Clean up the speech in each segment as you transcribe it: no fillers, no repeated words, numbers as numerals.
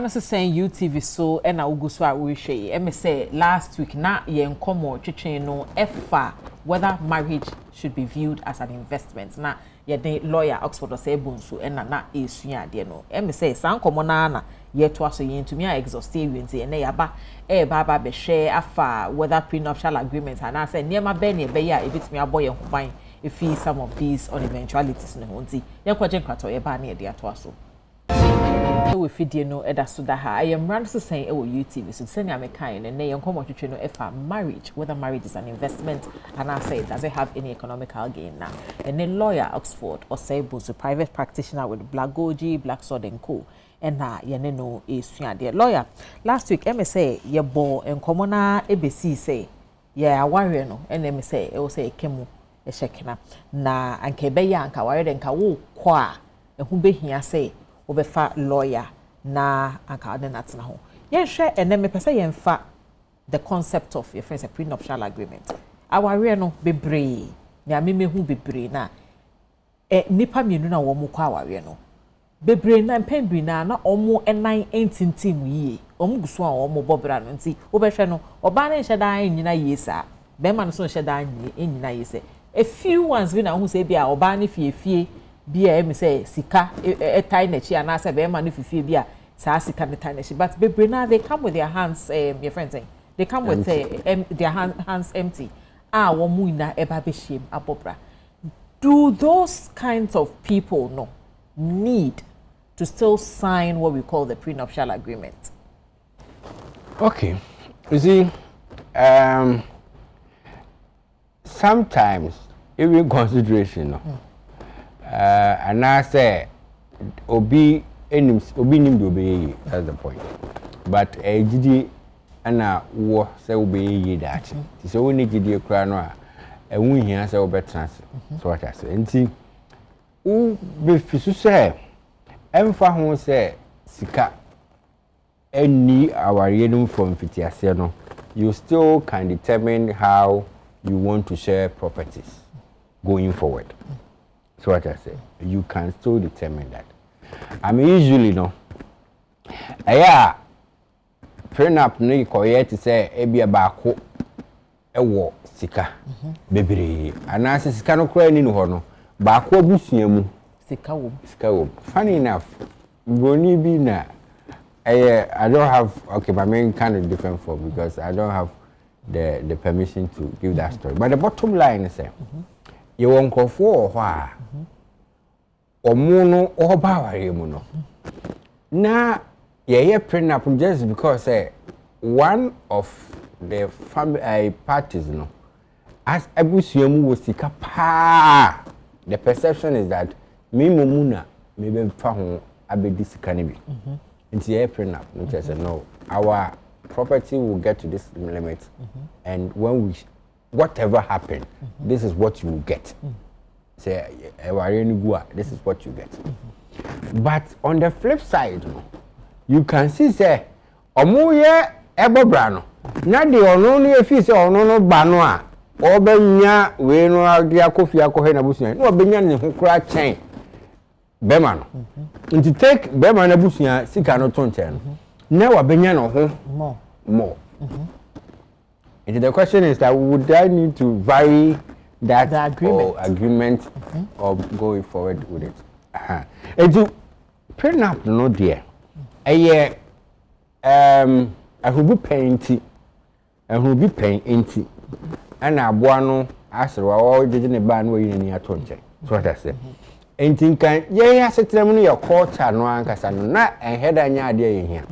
no saying UTV so and I go so we share. Me say last week na ye nkomo twetwe no efa whether marriage should be viewed as an investment. Na ye the lawyer Oxford say bonso and na esua de no. Me say san komo na ye to aso ye ntumi a exhaustive nti na yaba baba be share afa whether prenuptial agreement and I say niema be ne be ya ebitumi aboye ho ban if some of these on eventualities no nti ye kwaje nkrato ye ba na ye de ato aso. We feed you no edasoda I am running to say UTV so send me kind and they come to no if marriage whether marriage is an investment and I say does it have any economical gain now and then lawyer Oxford or say both a private practitioner with Black Goji, Black Sword and Co. And no is dear lawyer last week say ye bo and commona ABC say yeah warrior no and say it will say kemu a shekina na and kebeya and kawarrior and kawu kwa and who be here say obefa lawyer na anka de natna ho yen hwe ene me pese yen fa the concept of your friends a prenuptial agreement aware no bebre na me hu bebre na nipa mienu na wo mu kwa aware no bebre na mpembi na omo enan entintim yi omo guso a omo bobra no nti obehwe no oba na nhye dan nyina yesa be ma no so nhye dan nyina yesa a few ones we na hu say bia oba na fie bia me say sika tie na chi ana say be ma no fifie bia sa sika ne tie na chi but bebre na they come with their hands your friends saying they come with their hands empty wo mu ina eba be shame abobra. Do those kinds of people no need to still sign what we call the prenuptial agreement? Okay, you see sometimes even consideration no and I say obi nim do be that's the point but gidi ana wo say obi ye that so we need gidi kra no a wu hia say obetra so what I say enti u be fisu say emfa ho say sika any aware no from fitiase no you still can determine how you want to share properties going forward. So what I say, you can still determine that. I mean, usually, no. Yeah, prenup no you call to say ebi abako ewo sika bebre. Anase sika no kura ni no ho no. Baako abusua mu sika wo. Funny enough, boni bi na I don't have okay, but mine kind of different form because I don't have the permission to give that story. But the bottom line is you won't call for why or mono or bawari mono. Now, yeah, prenup just because one of the family parties, no, as Abusiamu was sika pa. The perception is that me mumuna maybe found abedi sikanibi. It's a prenup. No, our property will get to this limit, and when we whatever happened, this is what you will get. Say, this is what you get. But on the flip side, you can see, say, Omuye Ebobrano. Not the only if you say, no, Banoa, or Benya, we know how the Akofia Kohena Busian, or Benyan who cry chain. Beman. And to take Beman Abusia, Sikano Tonchen. Now a Benyan more. And the question is that would I need to vary that agreement or going forward with it? And to prenup no dear. I will be paying tea and will be paying empty. And I want to ask her all the ban way in your tongue. So what I say. And think I said to your court and one casano and head an idea in here.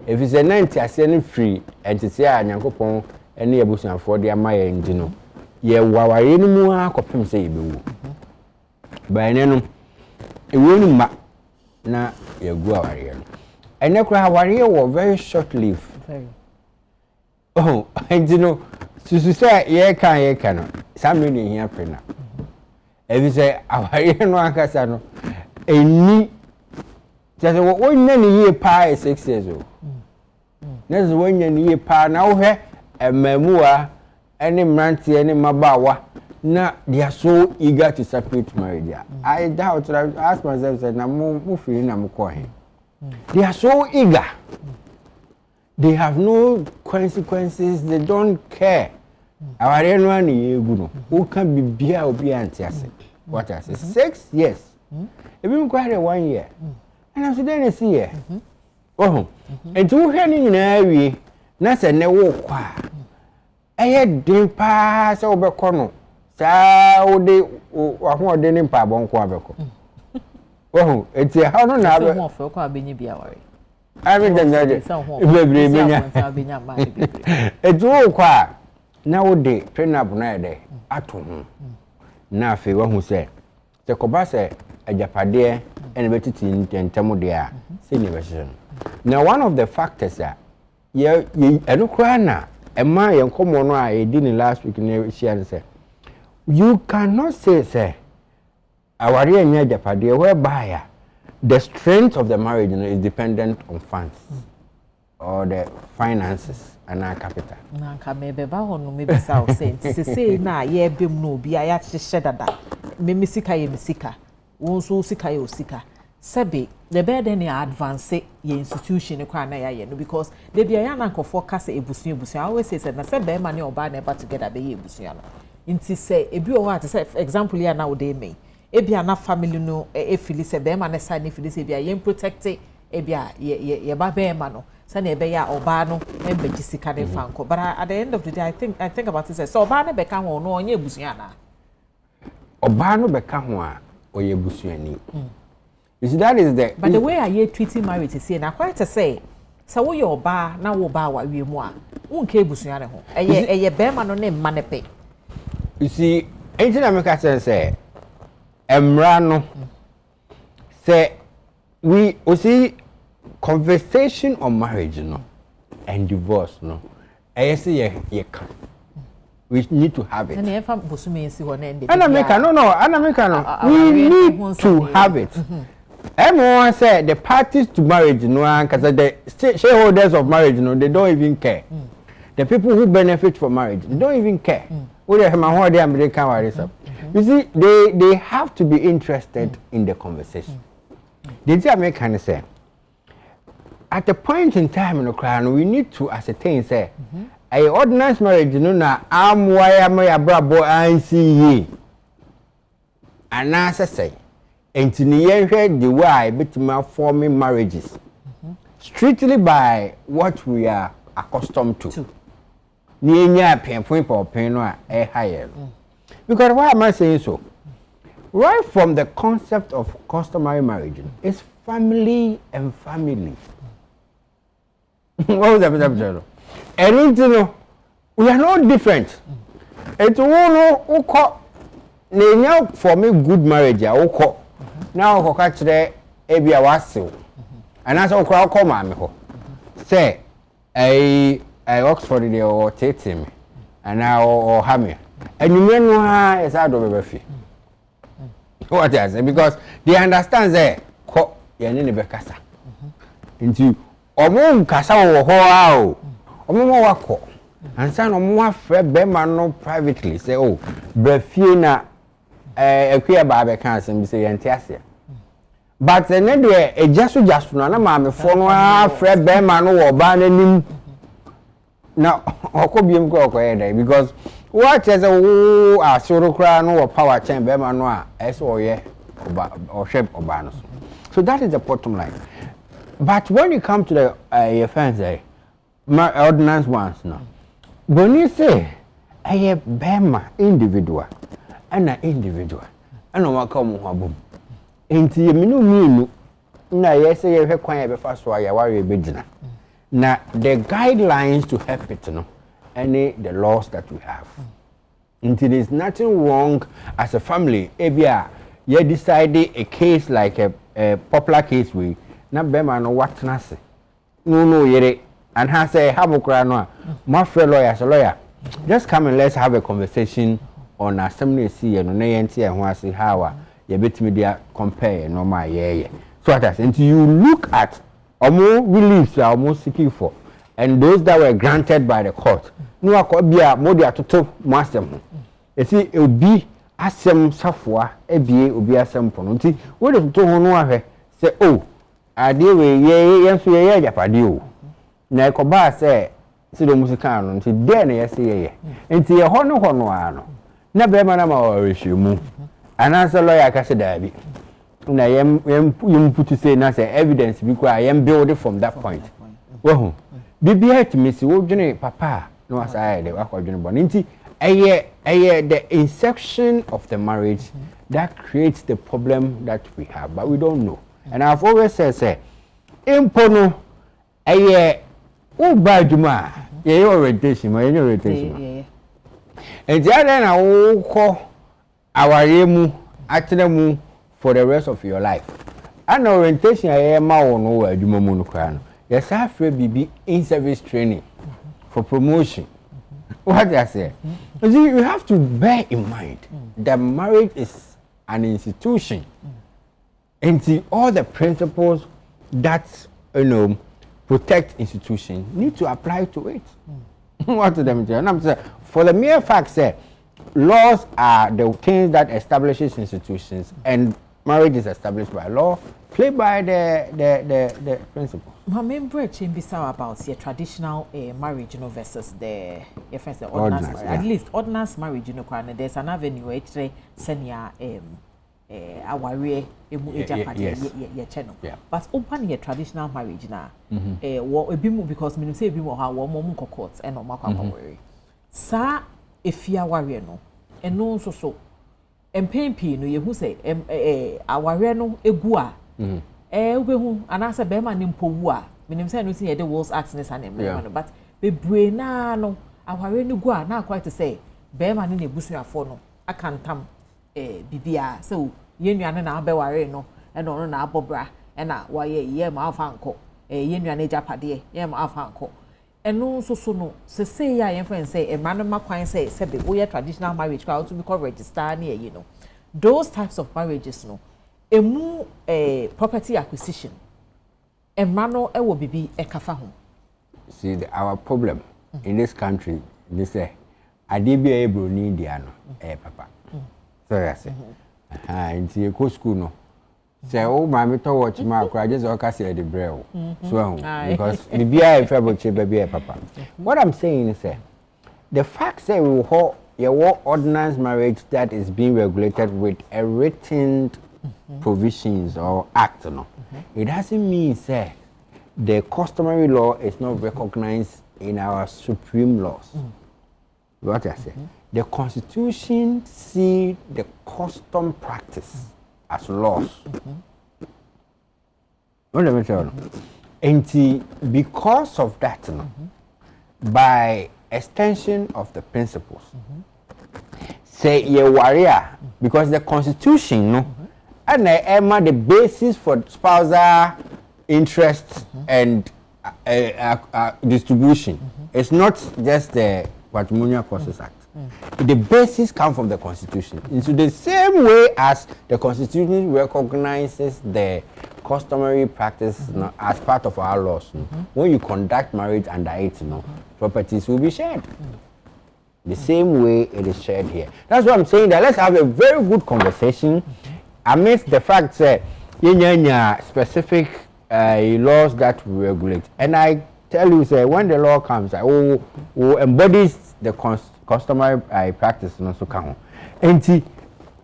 If it's a 90, I send free and to say I am any abusian for the Maya engine. Ye wa any more copim say you. By an it won't ma na ye go away. And the crowd warrior were very short lived. Oh, and you know, to say, ye cannot. Some in here, Prina. If you say, our no casano, a knee. Just one year pie 6 years old. There's 1 year pie now here, and Memua, any Manti, any Mabawa. Now they are so eager to separate marriage. I doubt that I ask myself, and I'm more feeling I'm calling. They are so eager. They have no consequences. They don't care. Our anyone who can be beer or be anti-acid. What I say? 6 years. Even quite 1 year. And I'm saying, see here. Oh, and 2 handing in area. Nasa ne walk. I had dim pass over corner. Sao de or denim pa bon quabeco. Oh, it's a how no now for Quabini be our. I mean, it's all quiet. Nowadays, train up night at home. Now, if you want to say, the Cobasa, a Japade, and better in Tamudia, senior. Now, one of the factors that you don't cry now, and my and come on, I didn't last week in she said, you cannot say, our real Japade, whereby the strength of the marriage is dependent on funds or the finances. And our capital. Nanka maybe baho maybe sao say na ye bim no bi aya hyehye dada me misika ye misika wonso sika ye osika sebe the better than advance ye institution kwa na ye no because they be aya nanko forecast ebusu I always say na sebe ma ne oba na eba together be ye ebusu no nti say ebi o ha say example here na wo dey me ebi ana family no e fili sebe ma na side ne fili say bia ye protect ebi a ye ba be ma no Sani ebeya obano embeji sika de fanko. But at the end of the day, I think about it. So obano beka ho no onye busuana. Obano beka ho a oye busuani. You see that is the. But the way I treating marriage is say na quite to say. So wo your oba na wo ba wa wiemu a. Unke busuane ho. Eye bema no ne manepe. You see, anything I make say Mmara no say we see conversation on marriage and divorce I say ye can. We need to have it. And we need to have it. Everyone said the parties to marriage because the shareholders of marriage they don't even care. The people who benefit from marriage they don't even care. You see, they have to be interested in the conversation. Did you make any sense? At a point in time in the crown, we need to ascertain, say, a ordinance marriage, na why my brabo and see ye. And as I say, and to the why between forming marriages, strictly by what we are accustomed to. Near pain for pain or a higher. Because why am I saying so? Right from the concept of customary marriage, it's family and family. What was that? And we are not different. It's all no for me good marriage. Now I catch the Abia Wasil. And as I call my say I Oxford or take me and now or Hammy. And you know is out of a fee. What I say because they understand there. Bekasa. Into Omo kasa wo ho omo wako ansa no mo afre be ma no privately say oh brafie na Ekua ba be kan asem bi say yente ase but ne de jasu na ma me fo no afre be ma no wo ba nanim na okobiem ko okoye because what is a asoro kra no wo power chain be ma no a eso oye oba o shape oba no so that is the bottom line. But when you come to the offense, my ordinance ones now. When you say I have Bema individual and an individual, I know what come home. Into you mean na yes, I have quite a first why I worry a now the guidelines to help it any the laws that we have. Until there's nothing wrong as a family. Ebia, you decided a case like a popular case we. Na bema no what nase no yere and ha say habokra no my friend lawyer just come and let's have a conversation on assembly see no na yenti e ho ase how ya betimi dia compare no ma ye so that until you look at omo reliefs are almost seeking for and those that were granted by the court no akobia modi atoto mo asem ho e si obi asem safoa ebie obi asem pono nti we de to ho no ahwe say oh ade we ye so ye japade o na ekoba se do musika no nti de na ye se ye nti ye ho no ano na be ma na ma o rehwemu anansa lawyer ka se da bi na yem put say na say evidence bi kwa yem build from that point wo bibia timisi wo dwene papa no asaya de akwadwene bo nti eye the inception of the marriage that creates the problem that we have, but we don't know. And I've always said, say, impono, uba juma, ye orientation, my orientation. And the other na call our yemu, atemu for the rest of your life. An orientation, I am my own over juma munukano. Yes, I have BB in service training for promotion. What I say? You have to bear in mind that marriage is an institution. And see, all the principles that protect institution need to apply to it. What to them? And I'm saying, for the mere fact that laws are the things that establishes institutions, and marriage is established by law, play by the principles. My main breach in Bissau about your traditional marriage, versus the ordinance marriage. At least ordinance marriage, there's an avenue where senior aware channel. But open your traditional marriage now. Because me say bimo ha wo mom courts and no makwa sa if you warrior no and no so MPP no ye hu say aware no egu a ubehu anasa be ma nimpo wu a minim say no see ye the World Acts ne sanem no but be brain na no aware no gu a na quite to say be ma ne nebusuafo no akantam bibia so ye nuane na abeware no e no na abobra e na wa ye ma afanko ye nuane japade ye ma afanko eno so no se say ya yen friend say Mmara no makwan say be we traditional marriage ka to be called register na ye no those types of marriages no emu property acquisition Mmara no e wo bibi e kafa ho. See our problem in this country they say adebia ebro ni dia no papa so I say nti go school no say o ma me to watch ma akura just o ka say the braille so because the bia e fable che baby papa what I'm saying is the fact say we hold your ordinance marriage that is being regulated with a written provisions or act no it doesn't mean say the customary law is not recognized in our supreme laws. What I say the constitution see the custom practice as laws. What let me tell you? And because of that, by extension of the principles, say ye warrior, because the constitution, and the basis for spousal interest and distribution. It's not just the Patrimonial Causes Act. The basis comes from the Constitution. It's the same way as the Constitution recognizes the customary practice as part of our laws. When you conduct marriage under it, properties will be shared. The same way it is shared here. That's what I'm saying. That let's have a very good conversation amidst the fact that specific laws that regulate. And I tell you, say, when the law comes, who embodies the customary practice, and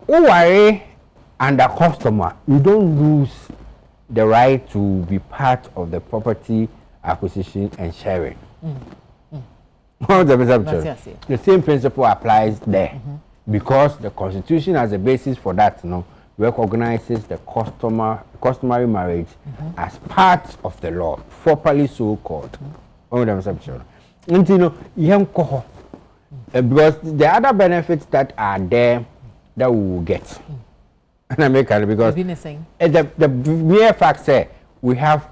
who under customer, you don't lose the right to be part of the property acquisition and sharing. The same principle applies there because the Constitution, as a basis for that, recognizes the customary marriage as part of the law, properly so called. Because the other benefits that are there that we will get. And I make it because the mere fact say we have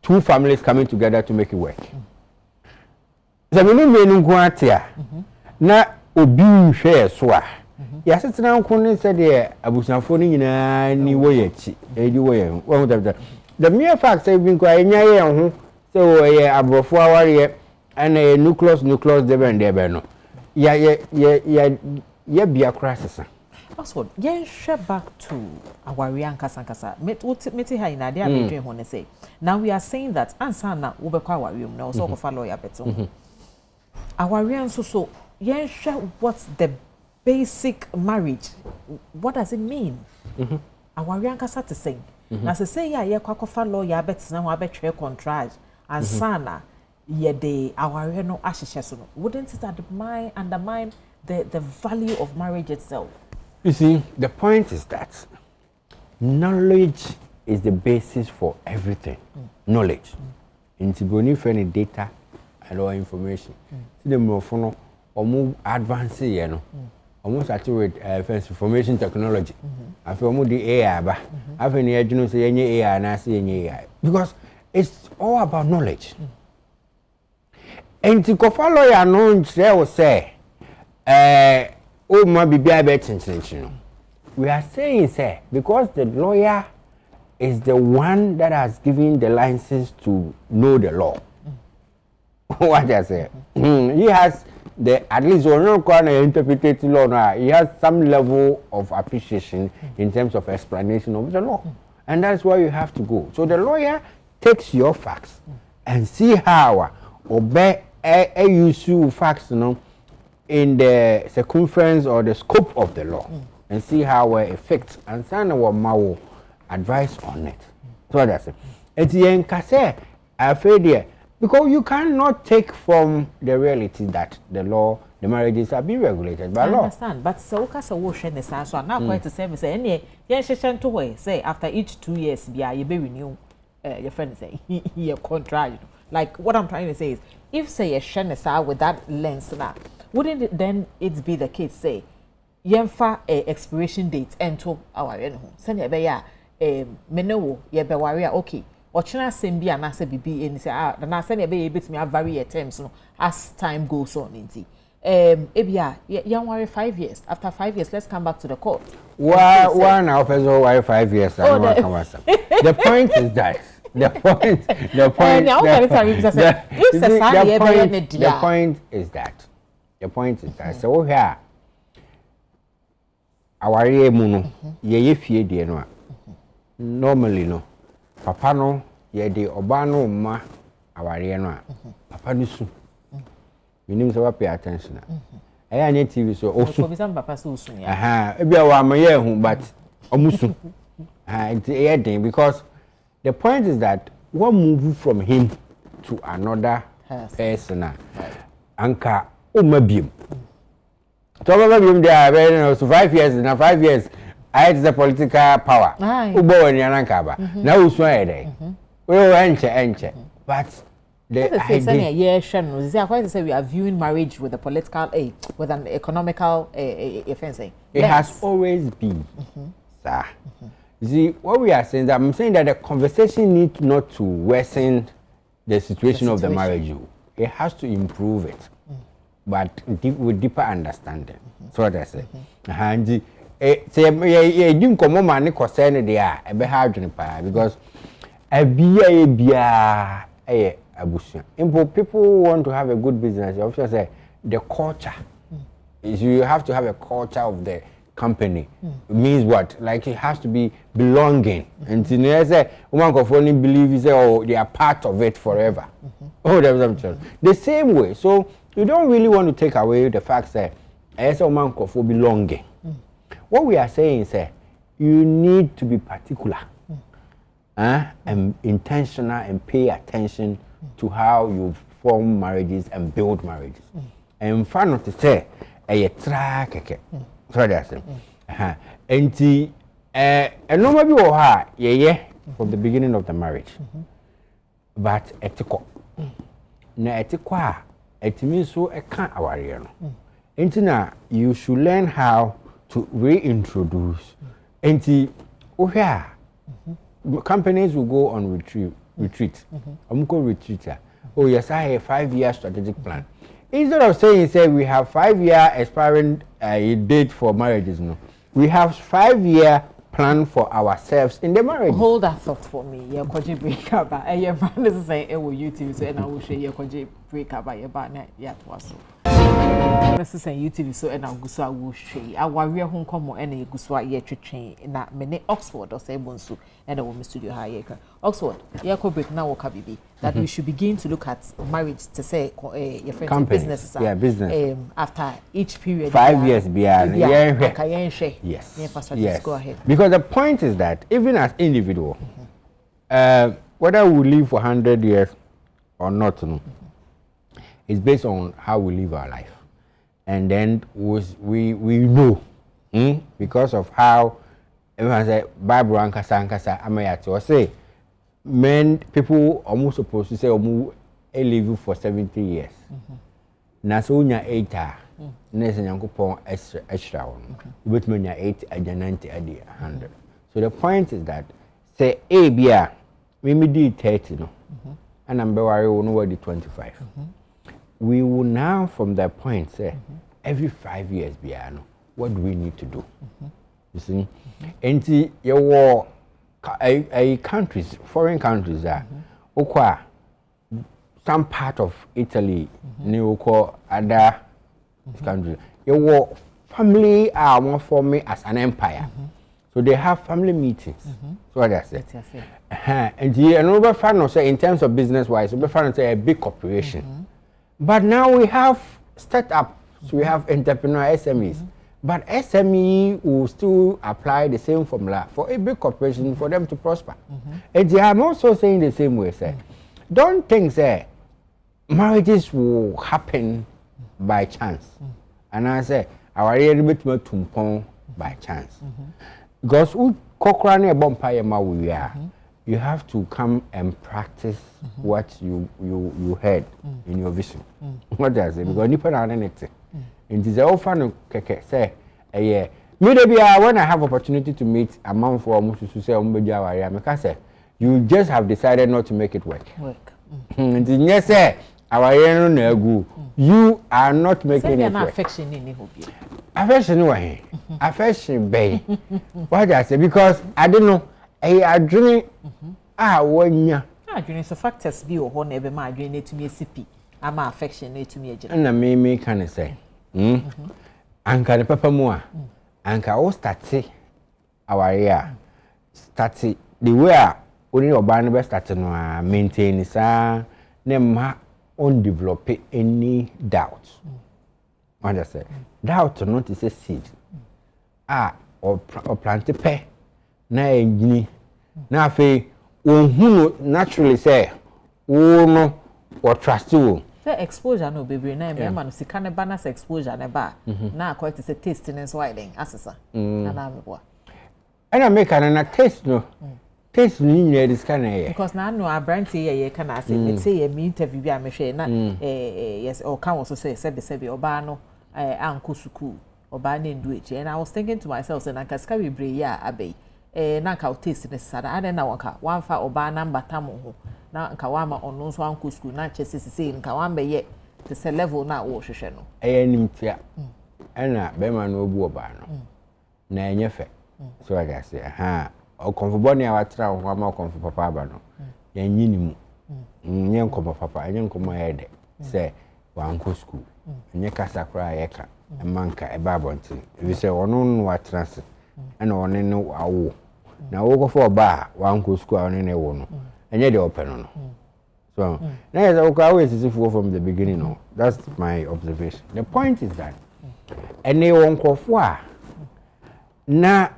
two families coming together to make it work. So we need na obi share so yes, it's now said the abusafo ni nyina ni woyechi edi woyen wo the mere fact say we kwa enya ye ho say wo ye abrofo aware and nucleus there and there no ya bia crisis Also, yen share back to our Kasankasa. Meti ha in idea me when say. Now we are saying that ansana ubekwa our room now so follow ya beto. Our so yen share what's the basic marriage. What does it mean? Our Kasa to say. Now say ya ye kwa follow ya bet na wa betwe contract and sana ye de our no ashisheso. Wouldn't it undermine the value of marriage itself? You see, the point is that knowledge is the basis for everything. Knowledge. Into bringing any data and or information. See the more for or more advanced, you know, almost accurate information technology. I feel more the AI, but I feel the you say any AI and I see any AI because it's all about knowledge. And to follow your knowledge, they will say, oh, my baby, I bet you. We are saying, sir, because the lawyer is the one that has given the license to know the law. What I say? He has at least we're not going to interpret law now. He has some level of appreciation in terms of explanation of the law. And that's why you have to go. So the lawyer takes your facts and see how obey use facts, you know, in the circumference or the scope of the law and see how it affects and send our mau advice on it. So that's it. It's the afraid because you cannot take from the reality that the law, the marriages are being regulated by law. I understand, but so case wash and so now quite to say any to way say after each 2 years you be renew your friend say your contract. Like what I'm trying to say is if say a shenesa with that lens now. Wouldn't it then it be the case say yemfa expiration date ento our home send ye be ya menewo ye be warrior okay or china same be anase bibi and say na send ye be bit me vary your terms no as time goes on inti ebia yan worry 5 years after 5 years let's come back to the court one now person worry 5 years the point is that the point is that so here our muno ye fie de no normally no papa no ye de oba no ma aware no a papa no su minim so pay attention anya TV so osu papa so osu ya ebia wa amaye hu but omusu because the point is that what move from him to another person anka umabim so umabim there so 5 years now 5 years I had the political power ubo ni ananka ba na usu ede we enche but the idea say we are viewing marriage with a political with an economical offense it has always been sir. See, what we are saying that I'm saying that the conversation needs not to worsen the situation of the marriage. It has to improve it, but with deeper understanding. So what I say. And say you come on man concern there a be hard because people want to have a good business. You also say the culture is you have to have a culture of the company. It means what? Like it has to be belonging. And you say one can only believe you say oh they are part of it forever. Oh, the same way. So you don't really want to take away the fact that as a man for belonging. What we are saying is you need to be particular and intentional and pay attention to how you form marriages and build marriages. And fun to say a track. So that's it. And normally we are from the beginning of the marriage, but ethical. Na ethical, it means so a can't aware. And you should learn how to reintroduce. And companies will go on retreat. Retreat. Oh yes, I have 5-year strategic plan. Instead of saying we have 5-year expiring date for marriages, no, we have 5-year plan for ourselves in the marriage. Hold that thought for me. Your koji break up. Your man is saying, "I will YouTube so and I will share your koji break up by your partner." Yeah, was so. This is YouTube so and Augusta will share. Our real home come and a Guswa ye train na many Oxford or Sabonsu and a woman studio high. Oxford, yeah, corporate now Kabibi that we should begin to look at marriage to say your friends businesses. Yeah, business. After each period 5 years beyond. Yes. Yes. Go ahead. Because the point is that even as individual, whether we live for 100 years or not, it's based on how we live our life. And then we know because of how everyone say Bible and Kasa amayati or say men people almost supposed to say live for 70 years. Na so nya 8 nese nyankopon extra one. But nya 8 aja 90 adi 100. So the point is that say bia me di 30 no. And I'm worry we know 25. We will now from that point say every 5 years biano what do we need to do? You see, and your countries, foreign countries are Ekua, some part of Italy, other countries. Your family are more forming as an empire, so they have family meetings. So what I say, and another fan say in terms of business wise, we fan say a big corporation, but now we have startup. So we have entrepreneur SMEs, but SME will still apply the same formula for a big corporation for them to prosper. And I'm also saying the same way, sir. Don't think, sir, marriages will happen by chance. And I say, our little bit more tumpon by chance. Because we we are. You have to come and practice what you heard in your vision. What does it? Because you put on anything. It is often say, yeah. Maybe when I have opportunity to meet a man for almost to say, you just have decided not to make it work. And yes, sir, you are not making it work. Affection, babe. What I say? Because I don't know. I drink. When ya. I drink so factors be or one ever my drink to me a sippy. I'm affectionate to me. And I may kind of say. Anka the papa moa anka o start our year start the way only oban be start no maintain sa na on develop any doubt. Understand? Doubt not is a seed or plant pe na engini na fe ohunu naturally say o no or trust you. Exposure no baby na me man sika ne balance exposure ne ba na quite say tastiness widen asesa na na me boa and I make an taste no taste ni nyɛ this kind of because na no abranti ye ka na say me say me interview bi a me hwɛ na yes or can also say said oba no anko suku oba na ndu echi and I was thinking to myself say na kasika we bre ya abai na ka taste ne sada and na waka wan fa oba na mbata mo ho na nka wa ma onu so anko school na chese nka wa mbe ye to say level na wo hwehwe no eyanim tia na be ma no obu oba no na enye fe so I just say o konfo ne wa tra ho ma konfo papa aba no yanyi ni mu nye nkomo papa enye nkomo hede say wa anko school enye kasa kra ye ka manka e ba bonti we say onu no wa trans na onu no awo na wo ko fo ba wa anko school onu ne wo no enye de open no so na yes I always see from the beginning no that's my observation. The point is that ene won kofo a na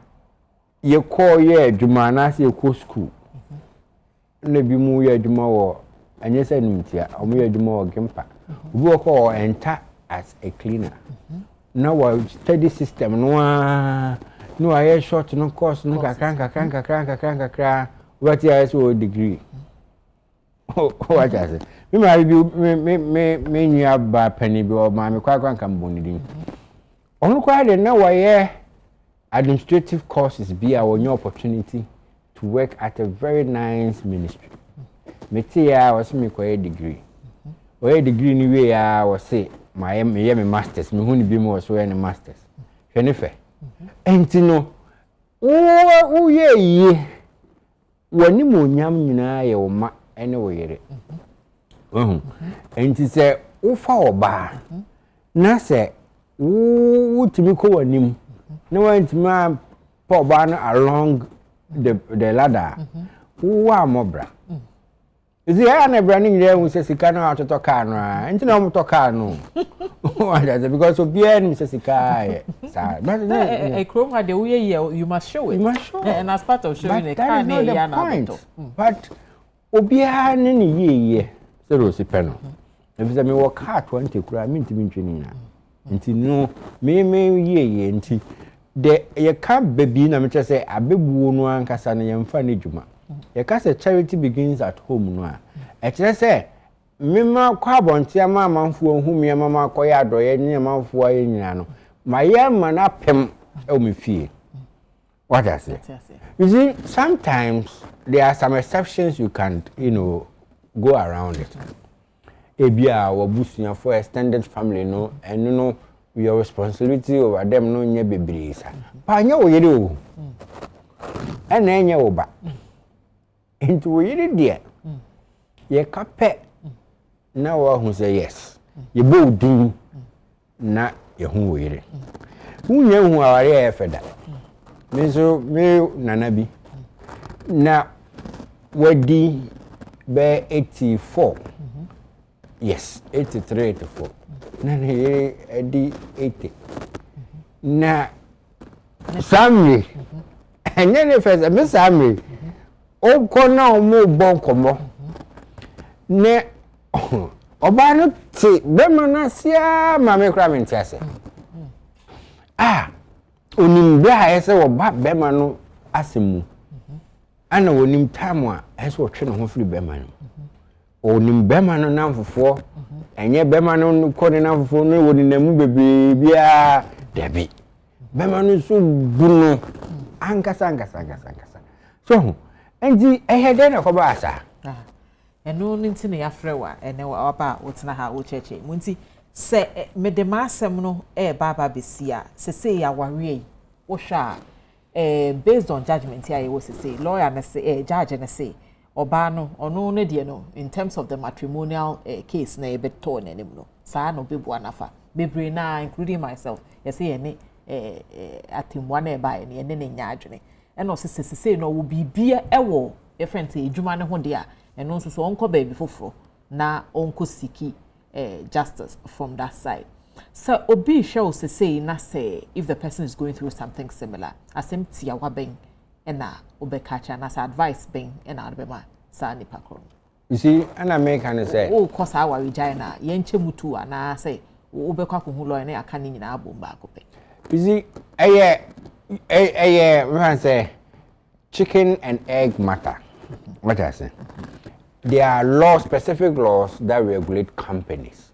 ye call ye adwuma na se ko school na bi mu ye adwuma wo enye se nimtia omo ye adwuma wo gempa obi wo ko enter as a cleaner na wa study system no aye short no course no kakran what is your degree? What is it? Me nua ba pani bi o ma me kwa kan bonidi. Onu kwa de na wa administrative courses be our new opportunity to work at a very nice ministry. Me tia was me kwa degree. O degree ni we was say my masters me hu ni bi mo so any masters. Hwe fe. Enti no wo ye wani mo nyam nyina ye wo ma ene wo yere enti se wo fa oba na se wutimi ko wanim na wantimi pa ba no along the ladder wa mobra izi ya na bra ni nyire hu se sika na atoto car no a nti na mo to car no because obia ni se sika but a chrome had the way you must show it, and as part of showing the car na ya na but obia ni ye se ro si pe no if me work car 20 kura mi ntimi ntweni na nti no me ye nti de ye ka baby na me che say abebuo no ankasa na yemfa na djuma ye ka say charity begins at home no a e kire say mema kwa abontia ma amanfo hu me mama akoya adoye nye amanfo aye nyina no ma ye ma na pem e o me fie what I say you see sometimes there are some exceptions you can go around it ebia wabusunya for extended family no and no your responsibility over them no nye bebre sa pa nya wo yire o ena enya wo ba into wo yire de ye kape na wo hu say yes ye bo du na ye hu wo yire unye hu aware e feda me nana bi na wadi be 84 yes 83 84 na edi 80 na Sammy enye ne fese me Sammy o ko na o mo bon komo ne oba no ti be manasia ma me kra me ntiase onim bra ese wo ba be ma no asemu ana wonim tamwa ese wo twe no ho firi be ma no onim be ma no namfofo enye be ma no ko ne namfofo no woni namu bebe bia debi be ma no so bunu ankasa so enji ehede na ko ba asa eno nti ne yafrewa ene wa ba wotena ha wo cheche munti se me de masem no baba besia se ya ware wo hwa based on judgment here wo se lawyer na say judge na say oba no ono ne de no in terms of the matrimonial case na beto na nim no sa no bebu anafa bebre na including myself you say ene atimwa na ba ene ne nya adwene eno se no wo bibia ewo different edwuma ne ho de a eno nso so onko ba bi foforo na onko siki justice from that side. So obi show say na say if the person is going through something similar asem tia wa ben na obekacha na say advice ben na adbema sa nipa kro. You see and I make an say oh cause our regina yenche mutu na say obekwa ko hu lawyer na aka ni nyina abomba akope. You see we say chicken and egg matter. What I say there are laws, specific laws that regulate companies.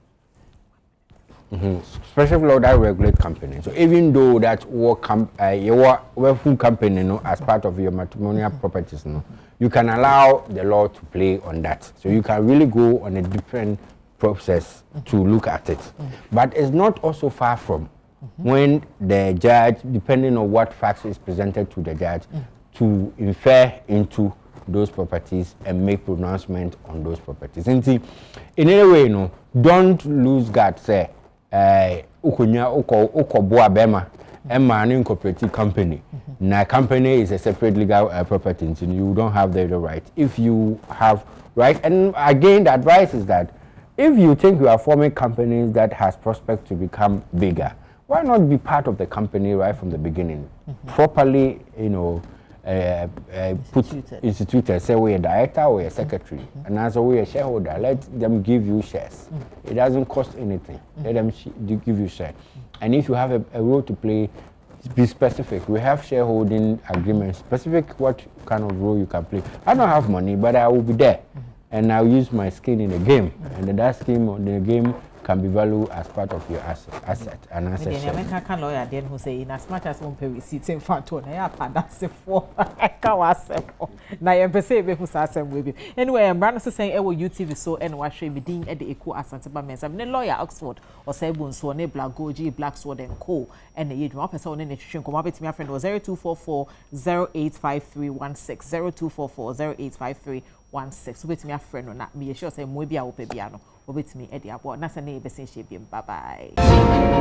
Specific law that regulate companies. So even though that your full company, as part of your matrimonial properties, you can allow the law to play on that. So you can really go on a different process to look at it. But it's not also far from when the judge, depending on what facts is presented to the judge, to infer into those properties and make pronouncement on those properties. And see, in any way, don't lose guard. Say, ukonya ukoboa bema, an incorporated company. Now, company is a separate legal property, so you don't have the right. If you have right, and again, the advice is that if you think you are forming companies that has prospects to become bigger, why not be part of the company right from the beginning, properly, instituted, say we're a director or a secretary, and as we're a shareholder, let them give you shares. It doesn't cost anything. Let them give you shares. And if you have a role to play, be specific. We have shareholding agreements, specific what kind of role you can play. I don't have money, but I will be there. And I'll use my skin in the game. And that skin on the game can be valued as part of your asset and asset. The American lawyer then who say in as much as one pay receipts in fact on that's for now you say be who say we anyway Mmara so saying UTV so and what should be din at the Ekua Asanteba mensa the lawyer Oxford or say bun so ne black goji black sword and co and the one person on the nutrition come up my friend was 0244 085316 0244 085316 wait me a friend or not me sure say mo bia wo pe bia no obetumi e de abo na se na e be sen hye biem. Bye bye.